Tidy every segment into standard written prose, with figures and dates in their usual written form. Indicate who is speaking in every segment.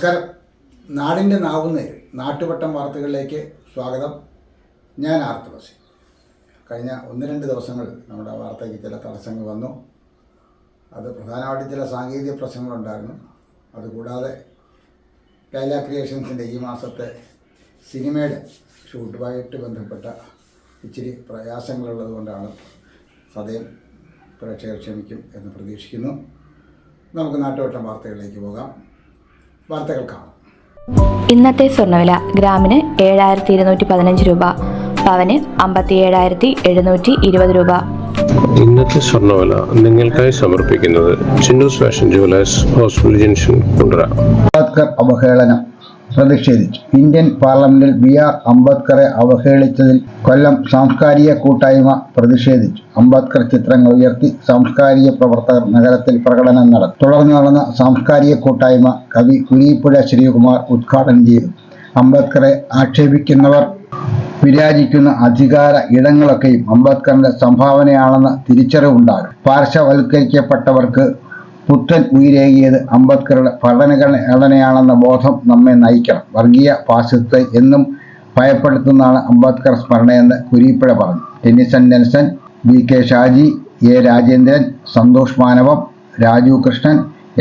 Speaker 1: നമസ്കാരം. നാടിൻ്റെ നാവുന്നേര് നാട്ടുവട്ടം വാർത്തകളിലേക്ക് സ്വാഗതം. ഞാൻ ആർത്തുളസി. കഴിഞ്ഞ 1-2 ദിവസങ്ങൾ നമ്മുടെ വാർത്തയ്ക്ക് ചില തടസ്സങ്ങൾ വന്നു. അത് പ്രധാനമായിട്ടും ചില സാങ്കേതിക പ്രശ്നങ്ങളുണ്ടായിരുന്നു. അതുകൂടാതെ ലൈല ക്രിയേഷൻസിൻ്റെ ഈ മാസത്തെ സിനിമയുടെ ഷൂട്ടുമായിട്ട് ബന്ധപ്പെട്ട ഇച്ചിരി പ്രയാസങ്ങളുള്ളത് കൊണ്ടാണ്. സദയം പ്രേക്ഷകർ ക്ഷമിക്കും എന്ന് പ്രതീക്ഷിക്കുന്നു. നമുക്ക് നാട്ടുവട്ടം വാർത്തകളിലേക്ക് പോകാം. വാർത്തകൾ കാണാം.
Speaker 2: ഇന്നത്തെ സ്വർണ്ണവില ഗ്രാമിന് 7215 രൂപ, പവന് 57,720 രൂപ.
Speaker 3: ഇന്നത്തെ സ്വർണ്ണവില നിങ്ങൾക്കായി സമർപ്പിക്കുന്നത് Chinnus fashion jewellers, hospital junction, Kundara.
Speaker 1: Ambedkar അവഹേളനം പ്രതിഷേധിച്ചു. ഇന്ത്യൻ പാർലമെന്റിൽ BR അംബേദ്കറെ അവഹേളിച്ചതിൽ കൊല്ലം സാംസ്കാരിക കൂട്ടായ്മ പ്രതിഷേധിച്ചു. അംബേദ്കർ ചിത്രങ്ങൾ ഉയർത്തി സാംസ്കാരിക പ്രവർത്തകർ നഗരത്തിൽ പ്രകടനം നടത്തി. തുടർന്ന് നടന്ന സാംസ്കാരിക കൂട്ടായ്മ കവി കുരീപ്പുഴ ശ്രീകുമാർ ഉദ്ഘാടനം ചെയ്തു. അംബേദ്കറെ ആക്ഷേപിക്കുന്നവർ വിരാജിക്കുന്ന അധികാര ഇടങ്ങളൊക്കെയും അംബേദ്കറിന്റെ സംഭാവനയാണെന്ന തിരിച്ചറിവുണ്ടാകും. പാർശ്വവൽക്കരിക്കപ്പെട്ടവർക്ക് പുത്തൻ ഉയരേകിയത് അംബേദ്കറുടെ ഭരണഘടനയാണെന്ന ബോധം നമ്മെ നയിക്കണം. വർഗീയ ഫാസിസത്തെ എന്നും ഭയപ്പെടുത്തുന്നതാണ് അംബേദ്കർ സ്മരണയെന്ന് കുരീപ്പുഴ പറഞ്ഞു. Tennyson Nelson, BK Shaji, A Rajendran, Santhosh Manavam, Raju Krishnan,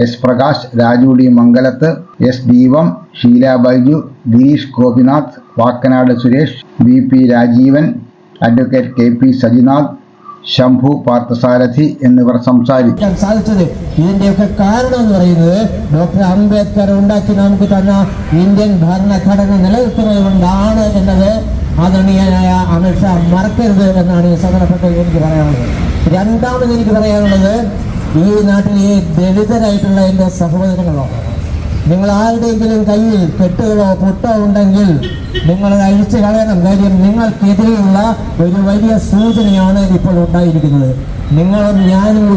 Speaker 1: S Prakash, Raju D Mangalath, S Deepam, Sheela Baiju, Gireesh Gopinath, Vakkanad Suresh, VP Rajeevan, advocate KP Sajinath, Shambhu Parthasarathy എന്നിവർ സംസാരിച്ചു.
Speaker 4: സാധിച്ചത് ഇതിന്റെയൊക്കെ കാരണം എന്ന് പറയുന്നത് ഡോക്ടർ അംബേദ്കർ ഉണ്ടാക്കി നമുക്ക് തന്ന ഇന്ത്യൻ ഭരണഘടന നിലനിർത്തുന്നത് കൊണ്ടാണ് എന്നത് ആദരണീയനായ അമിത്ഷാ മറക്കരുത് എന്നാണ് ഈ സന്ദർഭത്തിൽ എനിക്ക് പറയാനുള്ളത്. രണ്ടാമത് എനിക്ക് പറയാനുള്ളത്, ഈ നാട്ടിലെ ദളിതരായിട്ടുള്ള എൻ്റെ സഹോദരങ്ങളോ, നിങ്ങൾ ആരുടെയെങ്കിലും കയ്യിൽ കെട്ടുകളോ പൊട്ടോ ഉണ്ടെങ്കിൽ നിങ്ങൾ അഴിച്ചു കളയണം. കാര്യം നിങ്ങൾക്കെതിരെയുള്ള ഒരു വലിയ സൂചനയാണ് ഇപ്പോൾ ഉണ്ടായിരിക്കുന്നത്. നിങ്ങളും ഞാനും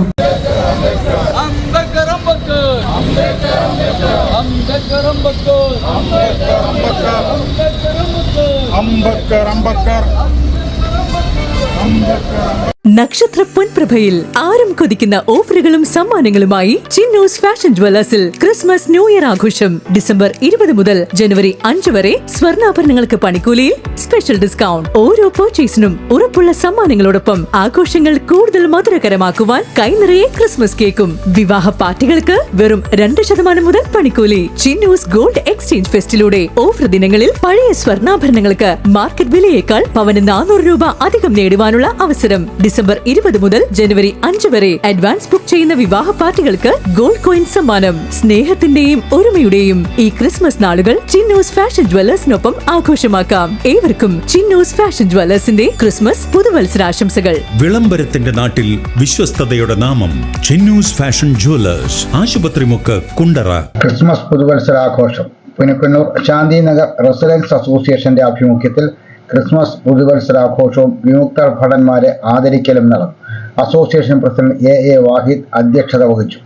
Speaker 5: നക്ഷത്ര പൊൻപ്രഭയിൽ ആരും കൊതിക്കുന്ന ഓഫറുകളും സമ്മാനങ്ങളുമായി ചിന്നൂസ് ഫാഷൻ ജുവലേഴ്സിൽ ക്രിസ്മസ് ന്യൂ ഇയർ ആഘോഷം. ഡിസംബർ 20 മുതൽ ജനുവരി 5 വരെ സ്വർണ്ണാഭരണങ്ങൾക്ക് പണിക്കൂലിയിൽ സ്പെഷ്യൽ ഡിസ്കൗണ്ട്. ഓരോ പർച്ചേസിനും ഉറപ്പുള്ള സമ്മാനങ്ങളോടൊപ്പം ആഘോഷങ്ങൾ കൂടുതൽ മധുരകരമാക്കുവാൻ കൈനിറയെ ക്രിസ്മസ് കേക്കും. വിവാഹ പാർട്ടികൾക്ക് വെറും 2% മുതൽ പണിക്കൂലി. ചിന്നൂസ് ഗോൾഡ് എക്സ്ചേഞ്ച് ഫെസ്റ്റിലൂടെ ഓഫർ ദിനങ്ങളിൽ പഴയ സ്വർണ്ണാഭരണങ്ങൾക്ക് മാർക്കറ്റ് വിലയേക്കാൾ പവന് 400 രൂപ അധികം നേടുവാനുള്ള അവസരം. ഡിസംബർ 20 മുതൽ ജനുവരി 5 വരെ അഡ്വാൻസ് ബുക്ക് ചെയ്യുന്ന വിവാഹ പാർട്ടികൾക്ക് ഗോൾഡ് കോയിൻ സമ്മാനം. സ്നേഹത്തിന്റെയും ഒരുമയുടെയും ഈ ക്രിസ്മസ് നാളുകൾ ചിന്നൂസ് ഫാഷൻ ജുവലേഴ്സിനൊപ്പം ആഘോഷമാക്കാം. ഏവർക്കും ചിന്നൂസ് ഫാഷൻ ജുവലേഴ്സിന്റെ ക്രിസ്മസ് പുതുവത്സരാശംസകൾ.
Speaker 6: വിളംബരത്തിന്റെ നാട്ടിൽ വിശ്വസ്തതയുടെ നാമം Chinnoos fashion jewellers, Asupathrimukku, Kundara.
Speaker 1: Christmas പുതുവത്സരാഘോഷം Punakkunnur Shanthinagar residence അസോസിയേഷന്റെ ആഭിമുഖ്യത്തിൽ ക്രിസ്മസ് പുതുവത്സരാഘോഷവും വിമുക്ത ഭടന്മാരെ ആദരിക്കലും നടന്നു. അസോസിയേഷൻ പ്രസിഡന്റ് AA വാഹിദ് അധ്യക്ഷത വഹിച്ചു.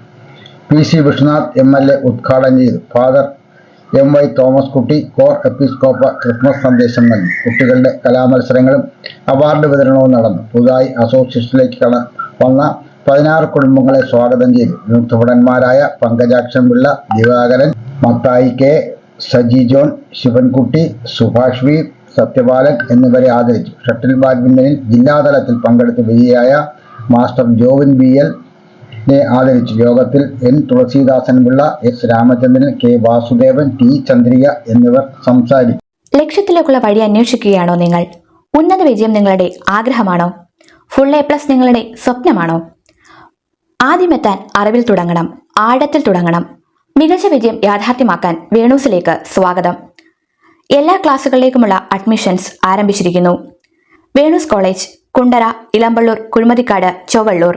Speaker 1: PC വിഷ്ണുനാഥ് MLA ഉദ്ഘാടനം ചെയ്തു. ഫാദർ MY തോമസ് കുട്ടി കോർ എപ്പിസ്കോപ്പ ക്രിസ്മസ് സന്ദേശം നൽകി. കുട്ടികളുടെ കലാമത്സരങ്ങളും അവാർഡ് വിതരണവും നടന്നു. പുതുതായി അസോസിയേഷനിലേക്ക് വന്ന 16 കുടുംബങ്ങളെ സ്വാഗതം ചെയ്തു. വിമുക്ത ഭടന്മാരായ Pankajakshan Pillai, Divakaran, Mathai K, Saji John, Sivankutty, Subhash V, Sathyapalan എന്നിവരെ ആദരിച്ചു. ഷട്ടിൽ ബാഡ്മിന്റണിൽ ജില്ലാതലത്തിൽ പങ്കെടുത്ത് വിജയിയായ മാസ്റ്റർ ജോവിൻ BL ആദരിച്ചു. യോഗത്തിൽ N Thulaseedasan Pillai, S Ramachandran, K Vasudevan, T Chandrika എന്നിവർ സംസാരിച്ചു.
Speaker 2: ലക്ഷ്യത്തിലേക്കുള്ള വഴി അന്വേഷിക്കുകയാണോ നിങ്ങൾ? ഉന്നത വിജയം നിങ്ങളുടെ ആഗ്രഹമാണോ? ഫുൾ A+ നിങ്ങളുടെ സ്വപ്നമാണോ? ആദ്യമെത്താൻ അറിവിൽ തുടങ്ങണം, ആഴത്തിൽ തുടങ്ങണം. മികച്ച വിജയം യാഥാർത്ഥ്യമാക്കാൻ വേണൂസിലേക്ക് സ്വാഗതം. എല്ലാ ക്ലാസുകളിലേക്കുമുള്ള അഡ്മിഷൻസ് ആരംഭിച്ചിരിക്കുന്നു. വേണൂസ് കോളേജ്, കുണ്ടറ, ഇളമ്പള്ളൂർ, കുഴിമതിക്കാട്, ചൊവ്വള്ളൂർ.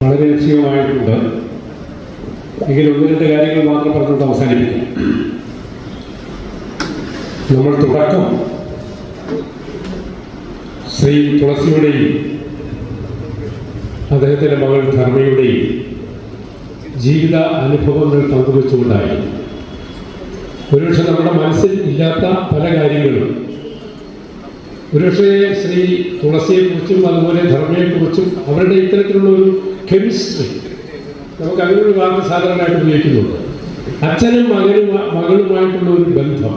Speaker 7: വളരെ ലക്ഷ്യമായിട്ടുണ്ട്. എങ്കിലും 1-2 കാര്യങ്ങൾ മാത്രം പറഞ്ഞിട്ട് അവസാനിപ്പിക്കും. നമ്മൾ തുടക്കം ശ്രീ തുളസിയുടെയും അദ്ദേഹത്തിൻ്റെ മകൾ ധർമ്മയുടെയും ജീവിത അനുഭവങ്ങൾ പങ്കുവെച്ചുകൊണ്ടായി. ഒരുപക്ഷെ നമ്മുടെ മനസ്സിൽ ഇല്ലാത്ത പല കാര്യങ്ങളും ഒരുപക്ഷെ ശ്രീ തുളസിയെക്കുറിച്ചും അതുപോലെ ധർമ്മയെക്കുറിച്ചും അവരുടെ ഇത്തരത്തിലുള്ള ഒരു കെമിസ്ട്രി നമുക്ക് അങ്ങനെ ഒരു വാക്ക് സാധാരണയായിട്ട് ഉപയോഗിക്കുന്നുണ്ട്. അച്ഛനും മകളുമായിട്ടുള്ള ഒരു ബന്ധം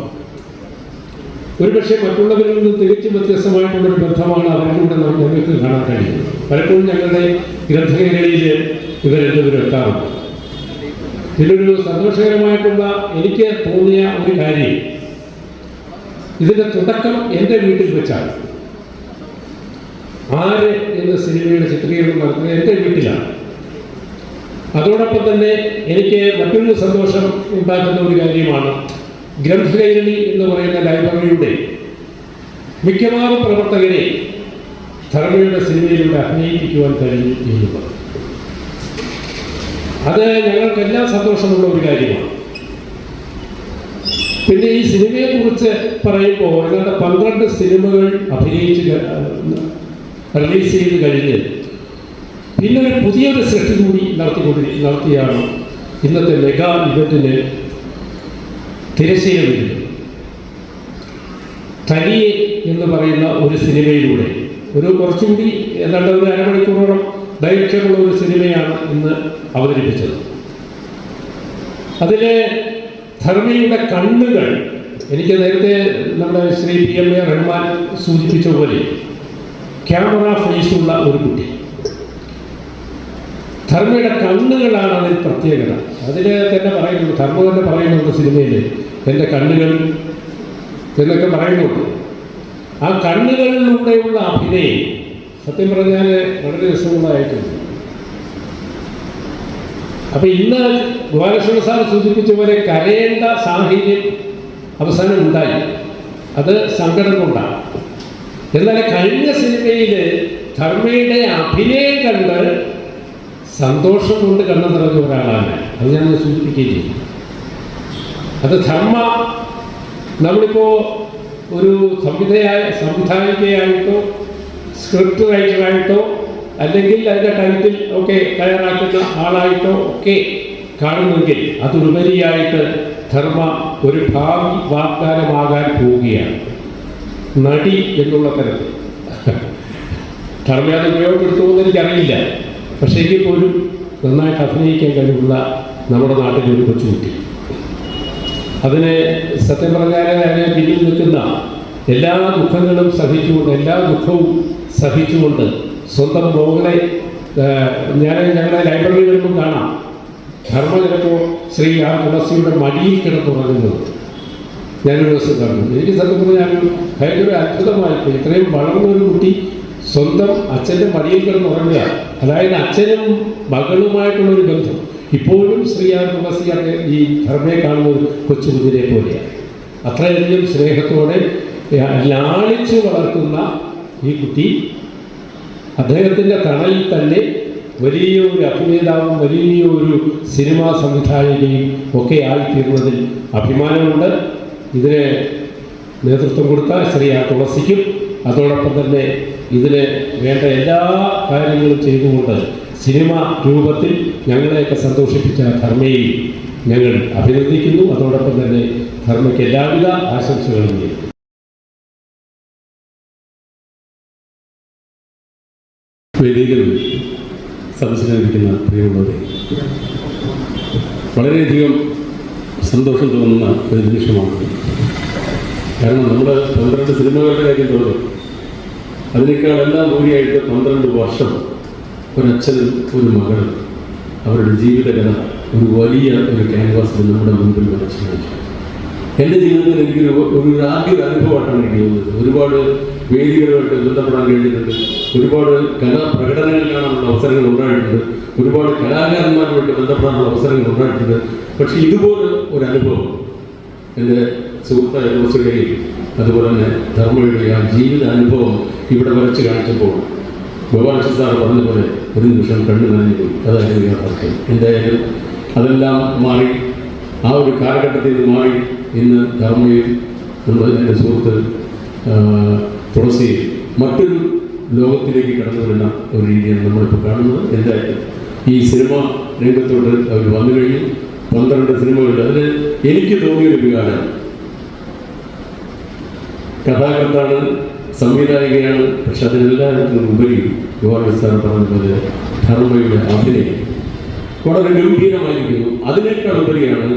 Speaker 7: ഒരുപക്ഷെ മറ്റുള്ളവരിൽ നിന്ന് തികച്ചും വ്യത്യസ്തമായിട്ടുള്ളൊരു ബന്ധമാണ് അവരിലൂടെ ഞങ്ങൾക്ക് കാണാൻ കഴിയുന്നത്. പലപ്പോഴും ഞങ്ങളുടെ ഗ്രന്ഥകേരളിയിൽ ഇവരെല്ലാവരും എത്താറുണ്ട്. ഇതിലൊരു സന്തോഷകരമായിട്ടുള്ള എനിക്ക് തോന്നിയ ഒരു കാര്യം, ഇതിൻ്റെ തുടക്കം എൻ്റെ വീട്ടിൽ വെച്ചാണ്. ആര് എന്ന സിനിമയുടെ ചിത്രീകരണം നടത്തുന്നത് എൻ്റെ വീട്ടിലാണ്. അതോടൊപ്പം തന്നെ എനിക്ക് മറ്റൊരു സന്തോഷം ഉണ്ടാക്കുന്ന ഒരു കാര്യമാണ്, ഗ്രന്ഥകൈരളി എന്ന് പറയുന്ന ലൈബ്രറിയുടെ മിക്കവാറും പ്രവർത്തകരെ ധർമ്മയുടെ സിനിമയിലൂടെ അഭിനയിപ്പിക്കുവാൻ കഴിയും എന്നുള്ളത്. അത് ഞങ്ങൾക്കെല്ലാം സന്തോഷമുള്ള ഒരു കാര്യമാണ്. പിന്നെ ഈ സിനിമയെക്കുറിച്ച് പറയുമ്പോൾ ഏതാണ്ട് 12 സിനിമകൾ അഭിനയിച്ച് റിലീസ് ചെയ്ത് കഴിഞ്ഞ് പിന്നെ ഒരു പുതിയൊരു സൃഷ്ടി കൂടി നടത്തിയാണ് ഇന്നത്തെ മെഗാ ഇവന്റിന് തിരശ്ശീല വരുന്നത്. തനിയെ എന്ന് പറയുന്ന ഒരു സിനിമയിലൂടെ ഒരു കുറച്ചുകൂടി ഏതാണ്ട് ഒരു അരമണിക്കൂറോളം ദൈർഘ്യമുള്ള ഒരു സിനിമയാണ് ഇന്ന് അവതരിപ്പിച്ചത്. അതിലെ ധർമ്മിയുടെ കണ്ണുകൾ, എനിക്ക് നേരത്തെ നമ്മുടെ ശ്രീ PMA റഹ്മാൻ സൂചിപ്പിച്ച പോലെ ക്യാമറ ഫേസുള്ള ഒരു കുട്ടി. ധർമ്മയുടെ കണ്ണുകളാണ് അതിൽ പ്രത്യേകത. അതിൽ തന്നെ പറയുന്നുണ്ട്, ധർമ്മ തന്നെ പറയുന്നുണ്ട് സിനിമയിൽ, എൻ്റെ കണ്ണുകൾ എന്നൊക്കെ പറയുന്നുണ്ട്. ആ കണ്ണുകളിലൂടെയുള്ള അഭിനയം സത്യം പറഞ്ഞാൽ വളരെ രസമുള്ളതായിട്ടുണ്ട്. അപ്പം ഇന്ന് ഗോപാലകൃഷ്ണ സാർ സൂചിപ്പിച്ച പോലെ കരയേണ്ട സാഹചര്യം അവസാനം ഉണ്ടായി. അത് സങ്കടം കൊണ്ടാണ്. എന്നാൽ കഴിഞ്ഞ സിനിമയിൽ ധർമ്മയുടെ അഭിനയം കണ്ട് സന്തോഷം കൊണ്ട് കണ്ണു നിറഞ്ഞ ഒരാളാണ്. അത് ഞാൻ സൂചിപ്പിക്കുകയും ചെയ്തു. അത് ധർമ്മ നമ്മളിപ്പോൾ ഒരു സംവിധായികയായിട്ടോ സ്ക്രിപ്റ്റ് റൈറ്ററായിട്ടോ അല്ലെങ്കിൽ അതിൻ്റെ ടൈറ്റിൽ ഒക്കെ തയ്യാറാക്കുന്ന ആളായിട്ടോ ഒക്കെ കാണുമെങ്കിൽ അതുപരിയായിട്ട് ധർമ്മ ഒരു ഭാവി വാഗ്ദാനമാകാൻ പോവുകയാണ്. നടി എന്നുള്ള തരത്തിൽ ധർമ്മ അത് ഉപയോഗപ്പെടുത്തുമെന്ന് എനിക്കറിയില്ല. പക്ഷേ എങ്കിൽ പോലും നന്നായിട്ട് അഭിനയിക്കാൻ കഴിവുള്ള നമ്മുടെ നാട്ടിലൊരു കൊച്ചുകുട്ടി. അതിന് സത്യം പറഞ്ഞാൽ അതിനെ പിന്നിൽ നിൽക്കുന്ന എല്ലാ ദുഃഖങ്ങളും സഹിച്ചുകൊണ്ട്, എല്ലാ ദുഃഖവും സഹിച്ചുകൊണ്ട് സ്വന്തം മോകളെ ഞങ്ങളുടെ ലൈബ്രറി വരുമ്പോൾ കാണാം. ധർമ്മ ചിലപ്പോൾ ശ്രീ ആർ തുളസിയുടെ മടിയിൽ കിടന്നുറങ്ങുന്നത് ഞാനൊരു ദിവസം കണ്ടു. എനിക്ക് സത്യം പറഞ്ഞാൽ ഭയങ്കര അത്ഭുതമായിപ്പോയി. ഇത്രയും വളർന്നൊരു കുട്ടി സ്വന്തം അച്ഛൻ്റെ മടിയിൽ കിടന്നുറങ്ങുക, അതായത് അച്ഛനും മകളുമായിട്ടുള്ളൊരു ബന്ധം. ഇപ്പോഴും ശ്രീ ആർ തുളസിയൊക്കെ ഈ ധർമ്മയെ കാണുന്ന ഒരു കൊച്ചുകുതിരെ പോലെയാണ്. അത്രയധികം സ്നേഹത്തോടെ ലാളിച്ചു വളർത്തുന്ന ഈ കുട്ടി അദ്ദേഹത്തിൻ്റെ തണലിൽ തന്നെ വലിയൊരു അഭിനേതാവും വലിയൊരു സിനിമാ സംവിധായകയും ഒക്കെ ആയിത്തീർന്നതിൽ അഭിമാനമുണ്ട്. ഇതിന് നേതൃത്വം കൊടുത്ത ശ്രീ ആർ തുളസിക്കും അതോടൊപ്പം തന്നെ ഇതിന് വേണ്ട എല്ലാ കാര്യങ്ങളും ചെയ്തുകൊണ്ട് സിനിമ രൂപത്തിൽ ഞങ്ങളെയൊക്കെ സന്തോഷിപ്പിച്ച ധർമ്മയെയും ഞങ്ങൾ അഭിനന്ദിക്കുന്നു. അതോടൊപ്പം തന്നെ ധർമ്മയ്ക്ക് എല്ലാവിധ ആശംസകളും നേരുന്നു.
Speaker 8: വേദിയിൽ സദസ്സിലിരിക്കുന്ന പ്രിയമുള്ളവരെ, വളരെയധികം സന്തോഷം തോന്നുന്ന ഒരു നിമിഷമാണ്. കാരണം നമ്മൾ 12 സിനിമകളുടെ കാര്യം തോന്നും. അതിനേക്കാളെല്ലാം കൂടിയായിട്ട് 12 വർഷം ഒരച്ഛനും ഒരു മകളും അവരുടെ ജീവിതകഥ ഒരു വലിയ ഒരു ക്യാൻവാസിൽ നമ്മുടെ മുമ്പിൽ വരച്ചു കാണിച്ചു. എൻ്റെ ജീവിതത്തിൽ എനിക്കൊരു ആദ്യ അനുഭവമായിട്ടാണ് എനിക്ക് തോന്നുന്നത്. ഒരുപാട് വേദികളുമായിട്ട് ബന്ധപ്പെടാൻ കഴിഞ്ഞിട്ടുണ്ട്. ഒരുപാട് കലാപ്രകടനങ്ങൾ കാണാനുള്ള അവസരങ്ങൾ ഉണ്ടായിട്ടുണ്ട്. ഒരുപാട് കലാകാരന്മാരുമായിട്ട് ബന്ധപ്പെടാനുള്ള അവസരങ്ങൾ ഉണ്ടായിട്ടുണ്ട്. പക്ഷേ ഇതുപോലെ ഒരു അനുഭവം എൻ്റെ സുഹൃത്തായ തുളസിയുടെയും അതുപോലെ തന്നെ ധർമ്മയുടെ ആ ജീവിത അനുഭവം ഇവിടെ വരച്ച് കാണിച്ചപ്പോൾ ഗോപാലകൃഷ്ണ സാർ പറഞ്ഞ പോലെ ഒരു നിമിഷം കണ്ണു നനഞ്ഞു പോയി. അതായിരുന്നു യാഥാർത്ഥ്യം. എന്തായാലും അതെല്ലാം മാറി, ആ ഒരു കാലഘട്ടത്തിൽ നിന്ന് മാറി ഇന്ന് ധർമ്മയും എൻ്റെ സുഹൃത്ത് തുളസിയും മറ്റൊരു ലോകത്തിലേക്ക് കടന്നു വരുന്ന ഒരു രീതിയാണ് നമ്മളിപ്പോൾ കാണുന്നത്. എന്തായാലും ഈ സിനിമ രംഗത്തോട്ട് അവർ വന്നു കഴിഞ്ഞു. 12 സിനിമകളുണ്ട്. അതിൽ എനിക്ക് തോന്നിയൊരു വികാരം, കഥാകൃത്താണ്, സംവിധായകയാണ്, പക്ഷെ അതിനെല്ലാത്തിനും ഉപരി ഗോപാലകൃഷ്ണൻ പറഞ്ഞതുപോലെ ധർമ്മയുടെ അഭിനയം വളരെ ഗംഭീരമായിരിക്കുന്നു. അതിനേക്കാൾ ഉപരിയാണ്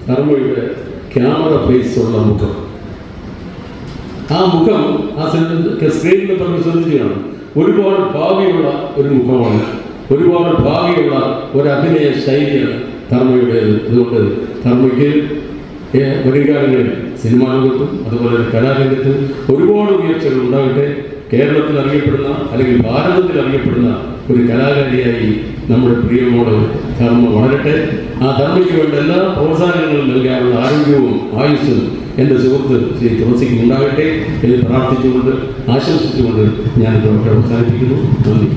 Speaker 8: ധർമ്മയുടെ ക്യാമറ ഫേസ് ഉള്ള മുഖം. ആ മുഖം ആ സ്ക്രീനിൽ പറഞ്ഞ് ശ്രദ്ധിച്ചു കാണും. ഒരുപാട് ഭാവിയുള്ള ഒരു മുഖമാണ്, ഒരുപാട് ഭാവിയുള്ള ഒരു അഭിനയ ശൈലിയാണ് ധർമ്മയുടേത്. അതുകൊണ്ട് ധർമ്മയ്ക്ക് വരുംകാലങ്ങളിൽ സിനിമാ ലോകത്തും അതുപോലെ കലാരംഗത്തും ഒരുപാട് ഉയർച്ചകൾ ഉണ്ടാകട്ടെ. കേരളത്തിൽ അറിയപ്പെടുന്ന അല്ലെങ്കിൽ ഭാരതത്തിൽ അറിയപ്പെടുന്ന ഒരു കലാകാരിയായി നമ്മുടെ പ്രിയമോട് ധർമ്മ വളരട്ടെ. ആ ധർമ്മയ്ക്ക് വേണ്ട എല്ലാ പ്രോത്സാഹനങ്ങളും നൽകാനുള്ള ആരോഗ്യവും ആയുസ്സും എൻ്റെ സുഹൃത്ത് ശ്രീ തുളസിക്ക് ഉണ്ടാകട്ടെ എന്ന് പ്രാർത്ഥിച്ചുകൊണ്ട് ആശംസിച്ചുകൊണ്ട് ഞാൻ ഇവിടെ അവസാനിപ്പിക്കുന്നു. നന്ദി.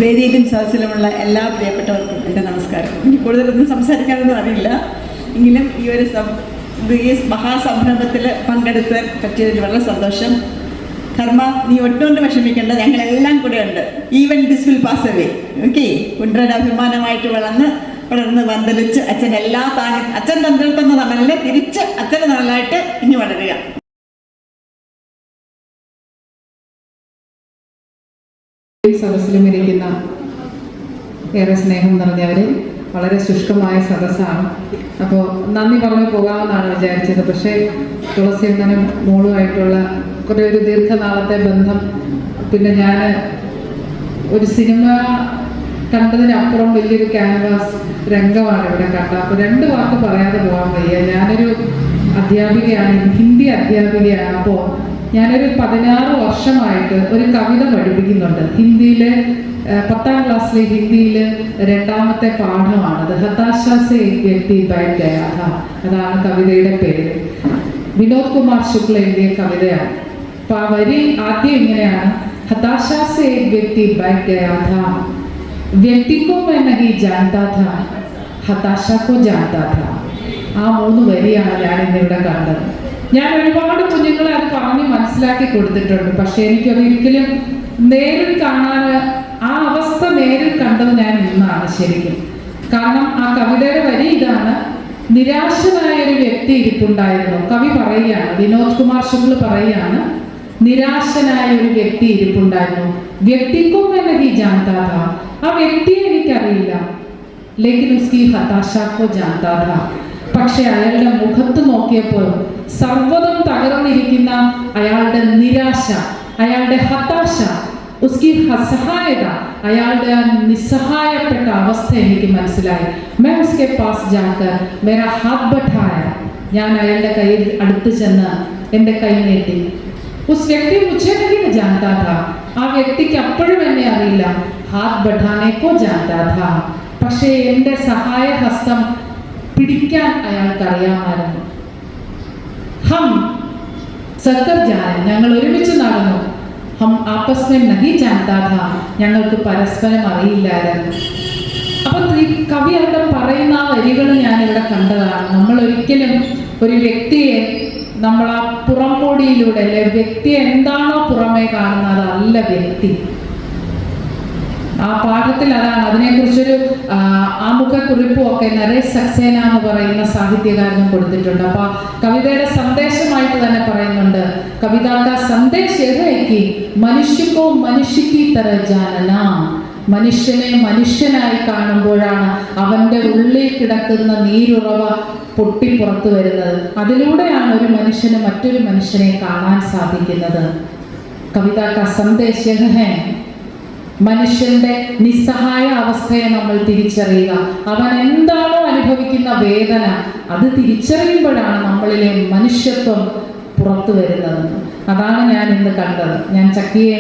Speaker 9: വേദിയിലും സദസ്സിലുമുള്ള എല്ലാ പ്രിയപ്പെട്ടവർക്കും എൻ്റെ നമസ്കാരം. ഇനി കൂടുതലൊന്നും സംസാരിക്കാനൊന്നും അറിയില്ല, എങ്കിലും ഈ മഹാസംരംഭത്തിൽ പങ്കെടുത്ത് പറ്റിയതിൽ വളരെ സന്തോഷം. ധർമ്മ, നീ ഒട്ടുകൊണ്ട് വിഷമിക്കേണ്ട, ഞങ്ങളെല്ലാം കൂടെ ഉണ്ട്. Even this will pass away. Okay, കുണ്ട്രയുടെ അഭിമാനമായിട്ട് വളർന്ന് വന്തലിച്ച് അച്ഛൻ അച്ഛൻ തന്നിടത്തുന്ന തണലിൽ തിരിച്ച് അച്ഛൻ്റെ തണലായിട്ട് ഇനി വളരുക.
Speaker 10: സദസ്സിലും ഇരിക്കുന്ന ഏറെ സ്നേഹം നിറഞ്ഞവരെ, വളരെ ശുഷ്കമായ സദസ്സാണ്. അപ്പോൾ നന്ദി പറഞ്ഞു പോകാമെന്നാണ് വിചാരിച്ചത്. പക്ഷേ തുളസിയമ്മനും മോളുമായിട്ടുള്ള ഒരു ദീർഘനാളത്തെ ബന്ധം, പിന്നെ ഞാൻ ഒരു സിനിമ കണ്ടതിനപ്പുറം വലിയൊരു ക്യാൻവാസ് രംഗമാണ് ഇവിടെ കണ്ടത്. അപ്പോൾ 2 വാക്ക് പറയാതെ പോകാൻ വയ്യ. ഞാനൊരു അധ്യാപികയാണ്, ഹിന്ദി അധ്യാപികയാണ്. അപ്പോൾ ഞാനൊരു 16 വർഷമായിട്ട് ഒരു കവിത പഠിപ്പിക്കുന്നുണ്ട്. ഹിന്ദിയിൽ 10ാം ക്ലാസ്സിലെ ഹിന്ദിയിൽ 2ാമത്തെ പാഠമാണത്. ഹതാശ സേ ഏക് വ്യക്തി ബൈഠ് ഗയാ ഥാ, അതാണ് കവിതയുടെ പേര്. വിനോദ് കുമാർ ശുക്ല എഴുതിയ കവിതയാണ്. അപ്പോൾ ആ വരി ആദ്യം ഇങ്ങനെയാണ്: ഹതാശ സേ ഏക് വ്യക്തി ബൈഠ് ഗയാ ഥാ, വ്യക്തി കോ മൈ നഹീ ജാനതാ ഥാ, ഹതാശ കോ ജാനതാ ഥാ. ആ 3 വരിയാണ് ഞാൻ ഇന്നിവിടെ കണ്ടത്. ഞാൻ ഒരുപാട് കുഞ്ഞുങ്ങളെ അത് പറഞ്ഞ് മനസ്സിലാക്കി കൊടുത്തിട്ടുണ്ട്. പക്ഷെ എനിക്കത് ഒരിക്കലും നേരിൽ കാണാൻ, ആ അവസ്ഥ നേരിൽ കണ്ടത് ഞാൻ ഇന്നാണ് ശരിക്കും. കാരണം ആ കവിതയുടെ വരി ഇതാണ്: നിരാശനായ ഒരു വ്യക്തി ഇരിപ്പുണ്ടായിരുന്നു. കവി പറയുകയാണ്, വിനോദ് കുമാർ ശുക്ല പറയുകയാണ്, നിരാശനായ ഒരു വ്യക്തി ഇരിപ്പുണ്ടായിരുന്നു. വ്യക്തിക്കും നഹീ ജാനതാ ഥാ, ആ വ്യക്തിയെ എനിക്കറിയില്ല. ലേക്കിൻ ഉസ്കി ഹതാശ കോ ജാനതാ ഥാ. പക്ഷെ അയാളുടെ മുഖത്ത് നോക്കിയപ്പോൾ സർവ്വതും തകർന്നിരിക്കുന്ന അയാളുടെ നിരാശ, അയാളുടെ ഹതാശ, ഉസ്കി അസഹായത, അയാളുടെ ആ നിസ്സഹായപ്പെട്ട അവസ്ഥ എനിക്ക് മനസ്സിലായി. मैं उसके पास जाकर मेरा हाथ बढ़ाया, ഞാൻ അയാളുടെ കയ്യിൽ അടുത്ത് ചെന്ന് എൻ്റെ കൈ നീട്ടി. ഉസ് വ്യക്തി മുझे नहीं जानता था, ആ വ്യക്തിക്ക് അപ്പോഴും എന്നെ അറിയില്ല. हाथ बढ़ाने को जानता था, പക്ഷേ എൻ്റെ സഹായ ഹസ്തം പിടിക്കാൻ അയാൾക്ക് അറിയാമായിരുന്നു. ഹം സർക്കർ ജാൻ, ഞങ്ങൾ ഒരുമിച്ച് നടന്നു. ഹം ആപ്പസ് മേ നഹീ ജാനതാ ഥാ, ഞങ്ങൾക്ക് പരസ്പരം അറിയില്ലായിരുന്നു. അപ്പം ഈ കവി അവിടെ പറയുന്ന ആ വരികൾ ഞാനിവിടെ കണ്ടതാണ്. നമ്മൾ ഒരിക്കലും ഒരു വ്യക്തിയെ നമ്മൾ ആ പുറംമോടിയിലൂടെ, അല്ലെ വ്യക്തിയെ എന്താണോ പുറമേ കാണുന്നത് അതല്ല വ്യക്തി. ആ പാഠത്തിൽ അതാണ്. അതിനെക്കുറിച്ചൊരു ആമുഖക്കുറിപ്പും ഒക്കെ നരേഷ് സക്സേന എന്ന് പറയുന്ന സാഹിത്യകാരനും കൊടുത്തിട്ടുണ്ട്. അപ്പൊ കവിതയുടെ സന്ദേശമായിട്ട് തന്നെ പറയുന്നുണ്ട്, കവിതാക്ക സന്ദേശി മനുഷ്യക്കോ മനുഷ്യക്ക് തര ജാനന, മനുഷ്യനെ മനുഷ്യനായി കാണുമ്പോഴാണ് അവന്റെ ഉള്ളിൽ കിടക്കുന്ന നീരുറവ പൊട്ടിപ്പുറത്തു വരുന്നത്. അതിലൂടെയാണ് ഒരു മനുഷ്യന് മറ്റൊരു മനുഷ്യനെ കാണാൻ സാധിക്കുന്നത്. കവിതാക്ക സന്ദേശ മനുഷ്യന്റെ നിസ്സഹായ അവസ്ഥയെ നമ്മൾ തിരിച്ചറിയുക. അവൻ എന്താണോ അനുഭവിക്കുന്ന വേദന, അത് തിരിച്ചറിയുമ്പോഴാണ് നമ്മളിലെ മനുഷ്യത്വം പുറത്തു വരുന്നത്. അതാണ് ഞാൻ ഇന്ന് കണ്ടത്. ഞാൻ ചക്കിയെ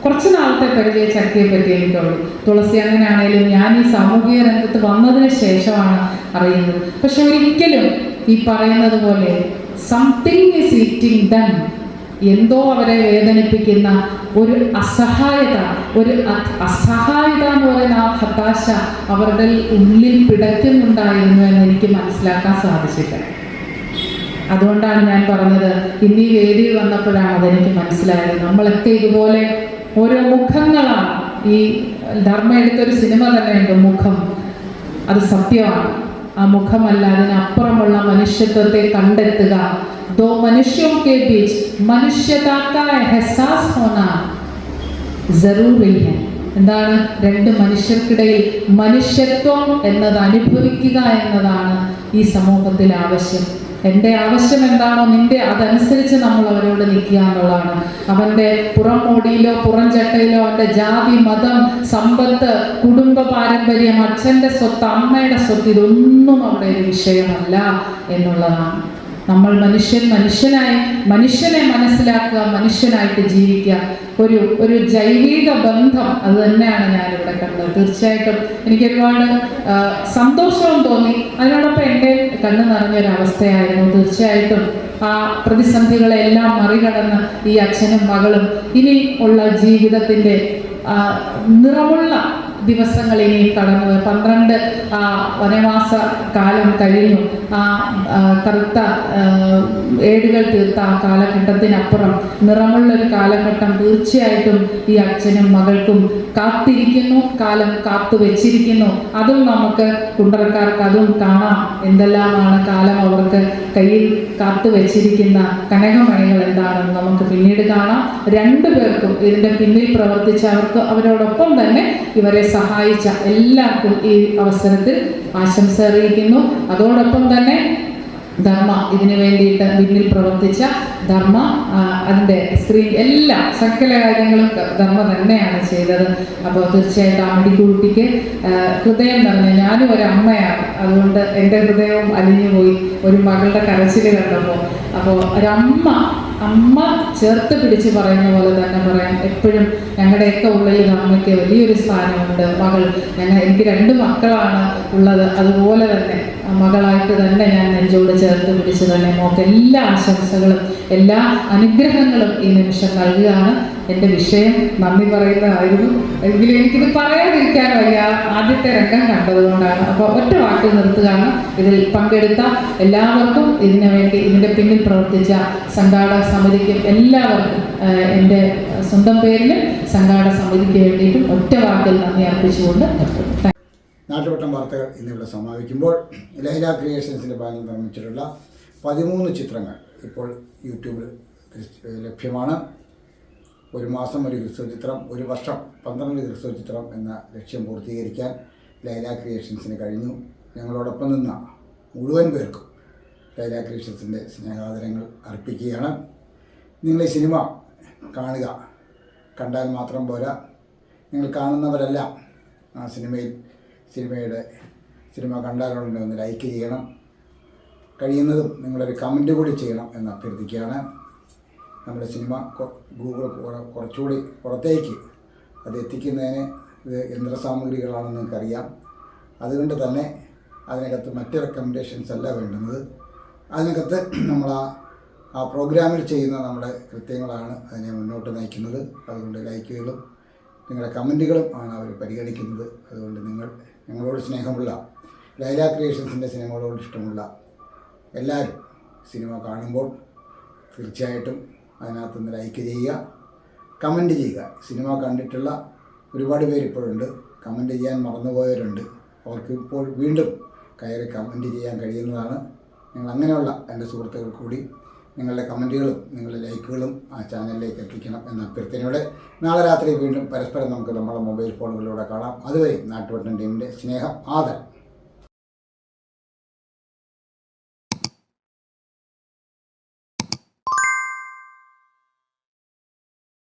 Speaker 10: കുറച്ച് നാളത്തെ പരിചയം ചക്കിയെ പറ്റി എനിക്കുള്ളൂ. തുളസി അങ്ങനെയാണേലും ഞാൻ ഈ സാമൂഹിക രംഗത്ത് വന്നതിന് ശേഷമാണ് അറിയുന്നത്. പക്ഷെ ഒരിക്കലും ഈ പറയുന്നത് പോലെ സംതിങ് ഈസ് ഈറ്റിംഗ് ദം, എന്തോ അവരെ വേദനിപ്പിക്കുന്ന ഒരു അസഹായത, ഒരു അസഹായത എന്ന് പറയുന്ന ആ ഹതാശ അവരുടെ ഉള്ളിൽ പിടയ്ക്കുന്നുണ്ടായിരുന്നു എന്ന് എനിക്ക് മനസ്സിലാക്കാൻ സാധിച്ചില്ല. അതുകൊണ്ടാണ് ഞാൻ പറഞ്ഞത്, ഇന്ന് ഈ വേദിയിൽ വന്നപ്പോഴാണ് അതെനിക്ക് മനസ്സിലായത്. നമ്മളൊക്കെ ഇതുപോലെ ഓരോ മുഖങ്ങളാണ്. ഈ ധർമ്മ എടുത്തൊരു സിനിമ തന്നെയുണ്ട് മുഖം, അത് സത്യമാണ്. ആ മുഖമല്ല, അതിനപ്പുറമുള്ള മനുഷ്യത്വത്തെ കണ്ടെത്തുക. दो मनुष्यों के बीच मनुष्यता का एहसास होना जरूरी है. എന്താണ്? രണ്ട് മനുഷ്യർക്കിടയിൽ മനുഷ്യത്വം എന്നത് അനുഭവിക്കുക എന്നതാണ് ഈ സമൂഹത്തിൽ ആവശ്യം. എൻ്റെ ആവശ്യം എന്താണോ നിന്റെ അതനുസരിച്ച് നമ്മൾ അവരോട് നിൽക്കുക എന്നുള്ളതാണ്. അവൻ്റെ പുറം മോടിയിലോ പുറം ചട്ടയിലോ അവൻ്റെ ജാതി, മതം, സമ്പത്ത്, കുടുംബ പാരമ്പര്യം, അച്ഛൻ്റെ സ്വത്ത്, അമ്മയുടെ സ്വത്ത്, ഇതൊന്നും അവിടെ ഒരു വിഷയമല്ല എന്നുള്ളതാണ്. നമ്മൾ മനുഷ്യനെ മനസ്സിലാക്കുക, മനുഷ്യനായിട്ട് ജീവിക്കുക. ഒരു ജൈവിക ബന്ധം അത് തന്നെയാണ് ഞാനിവിടെ കണ്ടത്. തീർച്ചയായിട്ടും എനിക്ക് ഒരുപാട് സന്തോഷവും തോന്നി. അതിനോടൊപ്പം എൻ്റെ കണ്ണ് നിറഞ്ഞൊരവസ്ഥയായിരുന്നു. തീർച്ചയായിട്ടും ആ പ്രതിസന്ധികളെല്ലാം മറികടന്ന് ഈ അച്ഛനും മകളും ഇനി ഉള്ള ജീവിതത്തിൻ്റെ നിറമുള്ള ദിവസങ്ങൾ ഇനി കടന്നു. 12 വനവാസ കാലം കഴിഞ്ഞു. ആ കറുത്ത ഏടുകൾ തീർത്ത ആ കാലഘട്ടത്തിനപ്പുറം നിറമുള്ളൊരു കാലഘട്ടം തീർച്ചയായിട്ടും ഈ അച്ഛനും മകൾക്കും കാത്തിരിക്കുന്നു. കാലം കാത്തു വെച്ചിരിക്കുന്നു. അതും നമുക്ക് കുണ്ടറക്കാർക്ക് അതും കാണാം. എന്തെല്ലാമാണ് കാലം അവർക്ക് കയ്യിൽ കാത്തു വെച്ചിരിക്കുന്ന കനകമണികൾ എന്താണെന്ന് നമുക്ക് പിന്നീട് കാണാം. രണ്ടുപേർക്കും ഇതിൻ്റെ പിന്നിൽ പ്രവർത്തിച്ച അവരോടൊപ്പം തന്നെ ഇവരെ സഹായിച്ച എല്ലാവർക്കും ഈ അവസരത്തിൽ ആശംസ അറിയിക്കുന്നു. അതോടൊപ്പം തന്നെ ധർമ്മ ഇതിനു വേണ്ടിയിട്ട് പിന്നിൽ പ്രവർത്തിച്ച ധർമ്മ, അതിൻ്റെ സ്ക്രീൻ എല്ലാ സകല കാര്യങ്ങളും ധർമ്മ തന്നെയാണ് ചെയ്തത്. അപ്പോൾ തീർച്ചയായിട്ടും ആ മിടിക്കുട്ടിക്ക് ഹൃദയം നിറഞ്ഞ, ഞാനും ഒരു അമ്മയാണ്, അതുകൊണ്ട് എൻ്റെ ഹൃദയവും അലിഞ്ഞുപോയി ഒരു മകളുടെ കരച്ചിൽ കണ്ടപ്പോൾ. അപ്പോൾ അമ്മ ചേർത്ത് പിടിച്ച് പറയുന്ന പോലെ തന്നെ പറയാം. എപ്പോഴും ഞങ്ങളുടെയൊക്കെ ഉള്ളിൽ അമ്മയ്ക്ക് വലിയൊരു സ്ഥാനമുണ്ട്. എനിക്ക് 2 മക്കളാണ് ഉള്ളത്. അതുപോലെ തന്നെ മകളായിട്ട് തന്നെ ഞാൻ നെഞ്ചോട് ചേർത്ത് പിടിച്ച് തന്നെ മോക്ക് എല്ലാ ആശംസകളും എല്ലാ അനുഗ്രഹങ്ങളും ഈ നിമിഷം നൽകുകയാണ്. എൻ്റെ വിഷയം നന്ദി പറയുന്നതായിരുന്നു. എങ്കിലും എനിക്കിത് പറയാതിരിക്കാൻ വയ്യ, ആദ്യത്തെ രംഗം കണ്ടതുകൊണ്ടാണ്. അപ്പോൾ ഒറ്റ വാക്കിൽ നിർത്തുകയാണ്. ഇതിൽ പങ്കെടുത്ത എല്ലാവർക്കും, ഇതിൻ്റെ പിന്നിൽ പ്രവർത്തിച്ച സംഘാടക സമിതിക്കും എല്ലാവർക്കും എൻ്റെ സ്വന്തം പേരിലും സംഘാടക സമിതിക്ക് വേണ്ടിയിട്ടും ഒറ്റ വാക്കിൽ നന്ദി അർപ്പിച്ചുകൊണ്ട് നിർത്തുന്നു.
Speaker 1: നാട്ടുവട്ടം വാർത്തകൾ ഇന്നിവിടെ സമാപിക്കുമ്പോൾ ലൈല ക്രിയേഷൻസിൻ്റെ ബാനറിൽ നിർമ്മിച്ചിട്ടുള്ള 13 ചിത്രങ്ങൾ ഇപ്പോൾ യൂട്യൂബിൽ ലഭ്യമാണ്. ഒരു മാസം ഒരു ഹ്രസ്വ ചിത്രം, ഒരു വർഷം 12 ഹ്രസ്വ ചിത്രം എന്ന ലക്ഷ്യം പൂർത്തീകരിക്കാൻ ലൈല ക്രിയേഷൻസിന് കഴിഞ്ഞു. ഞങ്ങളോടൊപ്പം നിന്ന മുഴുവൻ പേർക്കും ലൈല ക്രിയേഷൻസിൻ്റെ സ്നേഹാദരങ്ങൾ അർപ്പിക്കുകയാണ്. നിങ്ങൾ ഈ സിനിമ കാണുക, കണ്ടാൽ മാത്രം പോരാ, നിങ്ങൾ കാണുന്നവരെല്ലാം ആ സിനിമ കണ്ടാലുടനെ ഒന്ന് ലൈക്ക് ചെയ്യണം. കഴിയുന്നതും നിങ്ങളൊരു കമൻറ്റ് കൂടി ചെയ്യണം എന്ന് അഭ്യർത്ഥിക്കുകയാണ്. നമ്മുടെ സിനിമ ഗൂഗിൾ കുറച്ചുകൂടി പുറത്തേക്ക് അത് എത്തിക്കുന്നതിന് ഇത് യന്ത്രസാമഗ്രികളാണെന്ന് നിങ്ങൾക്കറിയാം. അതുകൊണ്ട് തന്നെ അതിനകത്ത് മറ്റ് റെക്കമെൻഡേഷൻസ് അല്ല വേണ്ടുന്നത്. അതിനകത്ത് നമ്മൾ ആ പ്രോഗ്രാമിൽ ചെയ്യുന്ന നമ്മുടെ കൃത്യങ്ങളാണ് അതിനെ മുന്നോട്ട് നയിക്കുന്നത്. അതുകൊണ്ട് ലൈക്കുകളും നിങ്ങളുടെ കമൻറ്റുകളും ആണ് അവർ പരിഗണിക്കുന്നത്. അതുകൊണ്ട് ഞങ്ങളോട് സ്നേഹമുള്ള ലൈല ക്രിയേഷൻസിൻ്റെ സിനിമകളോട് ഇഷ്ടമുള്ള എല്ലാവരും സിനിമ കാണുമ്പോൾ തീർച്ചയായിട്ടും അതിനകത്തുനിന്ന് ലൈക്ക് ചെയ്യുക, കമൻറ്റ് ചെയ്യുക. സിനിമ കണ്ടിട്ടുള്ള ഒരുപാട് പേര് ഇപ്പോഴുണ്ട്, കമൻറ്റ് ചെയ്യാൻ മറന്നുപോയവരുണ്ട്. അവർക്ക് ഇപ്പോൾ വീണ്ടും കയറി കമൻറ്റ് ചെയ്യാൻ കഴിയുന്നതാണ്. നിങ്ങൾ അങ്ങനെയുള്ള എൻ്റെ സുഹൃത്തുക്കൾ കൂടി നിങ്ങളുടെ കമൻറ്റുകളും നിങ്ങളുടെ ലൈക്കുകളും ആ ചാനലിലേക്ക് എത്തിക്കണം എന്ന അഭ്യർത്ഥനയോടെ നാളെ രാത്രി വീണ്ടും പരസ്പരം നമുക്ക് നമ്മുടെ മൊബൈൽ ഫോണുകളിലൂടെ കാണാം. അതുവരെ നാട്ടുവട്ടം ടീമിൻ്റെ സ്നേഹം, ആദരം.